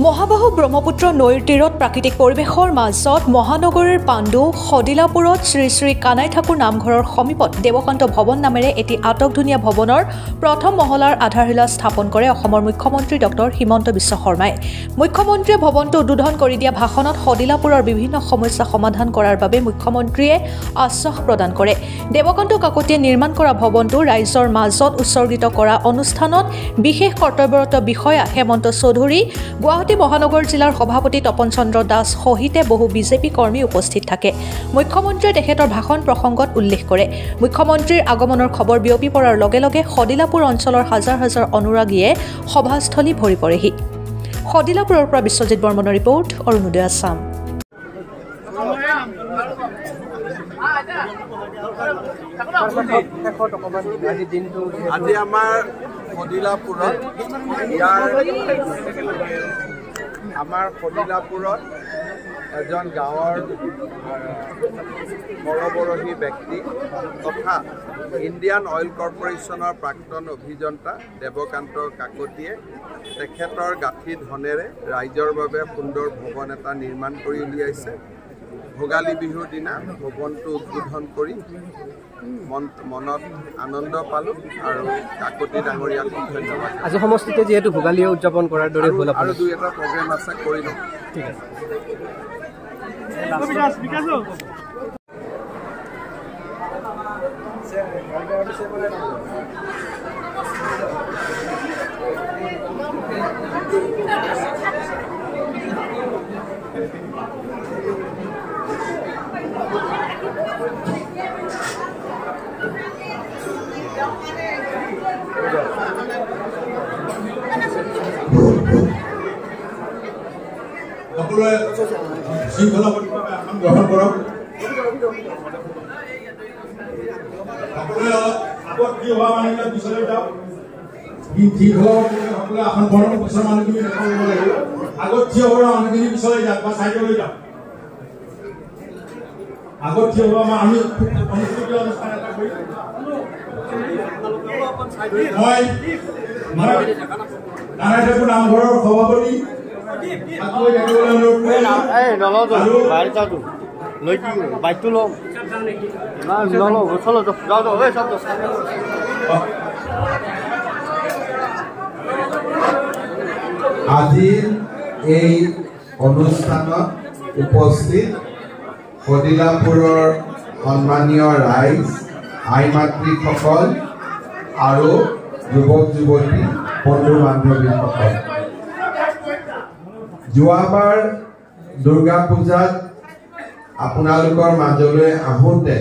মহাবাহু ব্ৰহ্মপুত্ৰ নৈৰ তীৰত প্ৰাকৃতিক পৰিৱেশৰ মাজত মহানগৰীৰ পাণ্ডু সদিলাপুৰত শ্ৰী শ্ৰী কানাই ঠাকুৰ নামঘৰৰ সমীপত দেৱকান্ত ভৱন নামেৰে এটি আটকধুনীয়া ভৱনৰ প্ৰথম মহলাৰ আধাৰশিলা স্থাপন কৰে অসমৰ মুখ্যমন্ত্ৰী ডক্টৰ হিমন্ত বিশ্ব শৰ্মাই। মুখ্যমন্ত্ৰীয়ে ভৱনটো উদ্বোধন কৰি দিয়া ভাষণত সদিলাপুৰৰ বিভিন্ন সমস্যা সমাধান কৰাৰ বাবে মুখ্যমন্ত্ৰীয়ে আশ্বাস প্ৰদান কৰে। দেৱকান্ত কাকতিয়ে নিৰ্মাণ কৰা ভৱনটো ৰাইজৰ মাজত উৎসৰ্গিত কৰা অনুষ্ঠানত বিশেষ কৰ্তব্যৰত বিষয়া হেমন্ত চৌধুৰী, গুৱাহাটী মহানগৰ জিলাৰ সভাপতি তপন চন্দ্ৰ দাস সহিতে বহু বিজেপি কৰ্মী উপস্থিত থাকে। মুখ্যমন্ত্ৰীয়ে তেখেতৰ ভাষণ প্ৰসংগত উল্লেখ কৰে। মুখ্যমন্ত্ৰীৰ আগমনৰ খবৰ বিয়পি পৰাৰ লগে লগে সদিলাপুৰ অঞ্চলৰ হাজাৰ হাজাৰ অনুৰাগীয়ে সভাস্থলী ভৰি পৰেহি। সদিলাপুৰৰ পৰা বিশ্বজিৎ বৰ্মনৰ ৰিপৰ্ট, অৰুণোদয় আছাম। আজি আমাৰ সদিলাপুৰত এজন গাঁৱৰ বৰবৰহী ব্যক্তি তথা ইণ্ডিয়ান অইল কৰ্পৰেশ্যনৰ প্ৰাক্তন অভিযন্তা দেৱকান্ত কাকতিয়ে তেখেতৰ গাঁঠি ধনেৰে ৰাইজৰ বাবে সুন্দৰ ভৱন এটা নিৰ্মাণ কৰি উলিয়াইছে। ভোগালী বিহুৰ দিনা ভৱনটো উদ্বোধন কৰি মনত আনন্দ পালোঁ আৰু কাকতি ডাঙৰীয়াক ধন্যবাদ। আজি সমষ্টিতে যিহেতু ভোগালী উদযাপন কৰাৰ দৰে হ'ল আৰু দুই এটা প্ৰগ্ৰেম আছে কৰি লওঁ। ঠিক আছে। সকলোৱে শৃংখলাবদ্ধভাৱে আসন গ্ৰহণ কৰক। সকলোৱে আগত কি হোৱা মানুহবিলাক পিছলৈ যাওক। শৃংখলাবদ্ধভাৱে সকলোৱে আসন গ্ৰহণ পিছৰ মানুহখিনি দেখা ল'ব লাগিব। আগত থিয় হোৱা মানুহখিনি পিছলৈ যাওক বা চাইডলৈ যাওক। আগত থিয় হোৱা আমি অনুষ্ঠিত অনুষ্ঠান এটা কৰি মই কানাই ঠাকুৰ নামঘৰৰ সভাপতি আজিৰ এই অনুষ্ঠানত উপস্থিত সদিলাপুৰৰ সন্মানীয় ৰাইজ, আই মাতৃসকল আৰু যুৱক যুৱতী, বন্ধু বান্ধৱীসকল, যোৱাবাৰ দুৰ্গা পূজাত আপোনালোকৰ মাজলৈ আহোঁতে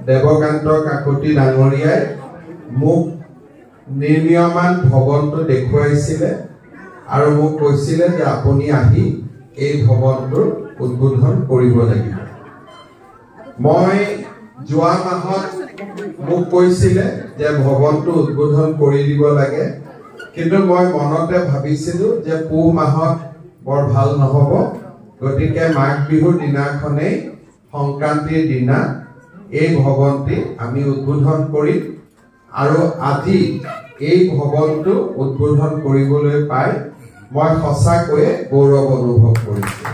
দেৱকান্ত কাকতি ডাঙৰীয়াই মোক নিৰ্মীয়মান ভৱনটো দেখুৱাইছিলে আৰু মোক কৈছিলে যে আপুনি আহি এই ভৱনটোৰ উদ্বোধন কৰিব লাগিব। মই যোৱা মাহত মোক কৈছিলে যে ভৱনটো উদ্বোধন কৰি দিব লাগে, কিন্তু মই মনতে ভাবিছিলোঁ যে পুহ মাহত বৰ ভাল নহ'ব, গতিকে মাঘ বিহুৰ দিনাখনেই সংক্ৰান্তিৰ দিনা এই ভৱনটি আমি উদ্বোধন কৰিম। আৰু আজি এই ভৱনটো উদ্বোধন কৰিবলৈ পাই মই সঁচাকৈয়ে গৌৰৱ অনুভৱ কৰিছোঁ।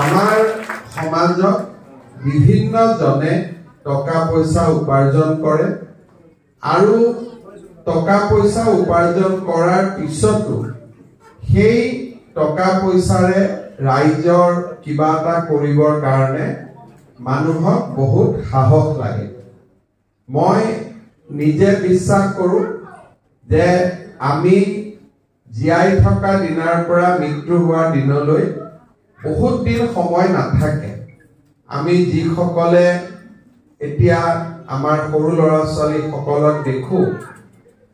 আমাৰ সমাজত বিভিন্নজনে টকা পইচা উপাৰ্জন কৰে আৰু টকা পইচা উপাৰ্জন কৰাৰ পিছতো সেই টকা পইচাৰে ৰাইজৰ কিবা এটা কৰিবৰ কাৰণে মানুহক বহুত সাহস লাগে। মই নিজে বিশ্বাস কৰোঁ যে আমি জীয়াই থকা দিনাৰ পৰা মৃত্যু হোৱাৰ দিনলৈ বহুত দিন সময় নাথাকে। আমি যিসকলে এতিয়া আমাৰ সৰু ল'ৰা ছোৱালীসকলক দেখোঁ,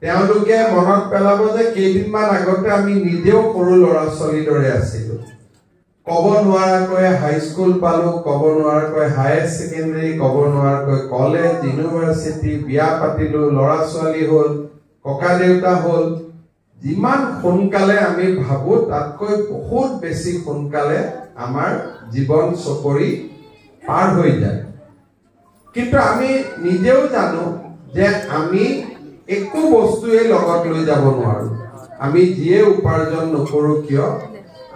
তেওঁলোকে মনত পেলাব যে কেইদিনমান আগতে আমি নিজেও সৰু ল'ৰা ছোৱালীৰ দৰে আছিলোঁ। ক'ব নোৱাৰাকৈ হাইস্কুল পালোঁ, ক'ব নোৱাৰাকৈ হায়াৰ ছেকেণ্ডেৰী, ক'ব নোৱাৰাকৈ কলেজ, ইউনিভাৰ্চিটি, বিয়া পাতিলোঁ, ল'ৰা ছোৱালী হ'ল, ককা দেউতা হ'ল। যিমান সোনকালে আমি ভাবোঁ তাতকৈ বহুত বেছি সোনকালে আমাৰ জীৱন চকৰি পাৰ হৈ যায়। কিন্তু আমি নিজেও জানো যে আমি একো বস্তুৱে লগত লৈ যাব নোৱাৰো। আমি যিয়ে উপাৰ্জন নকৰো কিয়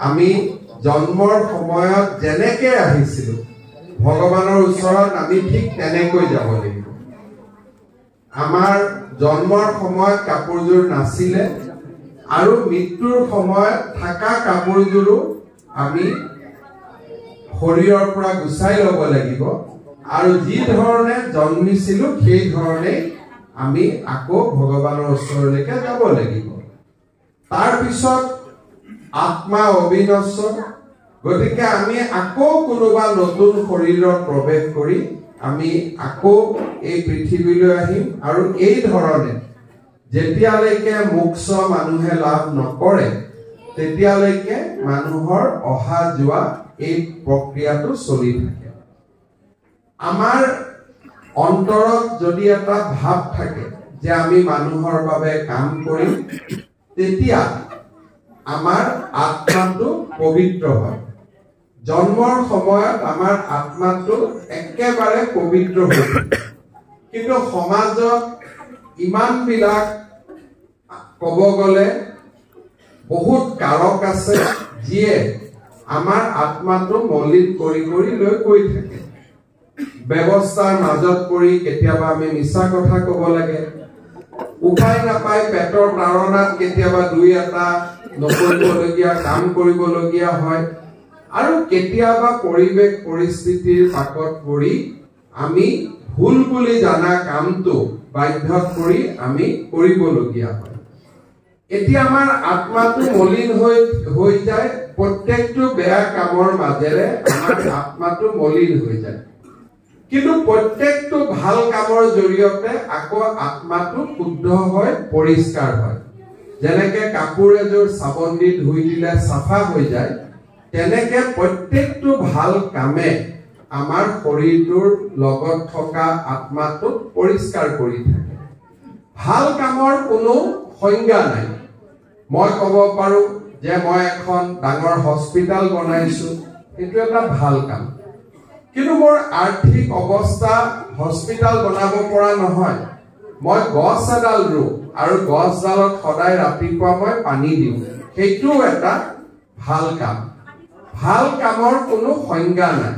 আমি জন্মৰ সময়ত যেনেকে আহিছিলো ভগৱানৰ ওচৰত আমি ঠিক তেনেকৈ যাব লাগিব আমাৰ জন্মৰ সময়ত কাপোৰযোৰ নাছিলে আৰু মৃত্যুৰ সময়ত থাকা কাপোৰযোৰো আমি শৰীৰৰ পৰা গুচাই ল'ব লাগিব আৰু যি ধৰণে জন্মিছিলো সেই ধৰণে আমি আকৌ ভগৱানৰ ওচৰলৈকে যাব লাগিব তাৰ পিছত আত্মা অবিনশ্বৰ গতিকে আমি আকৌ কোনোবা নতুন শৰীৰত প্ৰৱেশ কৰি আমি আকৌ এই পৃথিৱীলৈ আহিম আৰু এই ধৰণে যেতিয়ালৈকে মোক্ষ মানুহে লাভ নকৰে তেতিয়ালৈকে মানুহৰ অহা যোৱা এই প্ৰক্ৰিয়াটো চলি থাকে আমাৰ অন্তৰত যদি এটা ভাৱ থাকে যে আমি মানুহৰ বাবে কাম কৰিম তেতিয়া আমাৰ আত্মাটো পবিত্ৰ হয় জন্মৰ সময়ত আমাৰ আত্মাটো একেবাৰে পবিত্ৰ হয় কিন্তু সমাজত ইমান বিলাক ক'ব গ'লে বহুত কাৰক আছে যিয়ে আমাৰ আত্মাটো মলিন কৰি কৰি লৈ গৈ থাকে ব্যৱস্থাৰ মাজত পৰি কেতিয়াবা আমি মিছা কথা ক'ব লাগে উপায় নাপায় পেটৰ তাৰণাত কেতিয়াবা দুই এটা নকৰিবলগীয়া কাম কৰিবলগীয়া হয় আৰু কেতিয়াবা পৰিৱেশ পৰিস্থিতিৰ পাকত পৰি আমি ভুল বুলি জানা কামটো বাধ্যত পৰি আমি কৰিবলগীয়া হয় এতিয়া আমাৰ আত্মাটো মলিন হৈ যায় প্ৰত্যেকটো বেয়া কামৰ মাজেৰে আমাৰ আত্মাটো মলিন হৈ যায় কিন্তু প্ৰত্যেকটো ভাল কামৰ জৰিয়তে আকৌ আত্মাটো শুদ্ধ হয় পৰিষ্কাৰ হয় যেনেকে কাপোৰ এযোৰ চাবোন দি ধুই দিলে চাফা হৈ যায় তেনেকে প্ৰত্যেকটো ভাল কামে আমাৰ শৰীৰটোৰ লগত থকা আত্মাটো পৰিষ্কাৰ কৰি থাকে ভাল কামৰ কোনো সংজ্ঞা নাই মই ক'ব পাৰো যে মই এখন ডাঙৰ হস্পিটাল বনাইছো সেইটো এটা ভাল কাম কিন্তু মোৰ আৰ্থিক অৱস্থা হস্পিটাল বনাব পৰা নহয় মই গছ এডাল ৰু আৰু গছডালত সদায় ৰাতিপুৱা মই পানী দিওঁ সেইটো এটা ভাল কাম ভাল কামৰ কোনো সংজ্ঞা নাই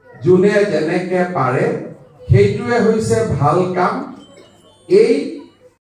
যোনে যেনেকে পাৰে সেইটোৱে হৈছে ভাল কাম এই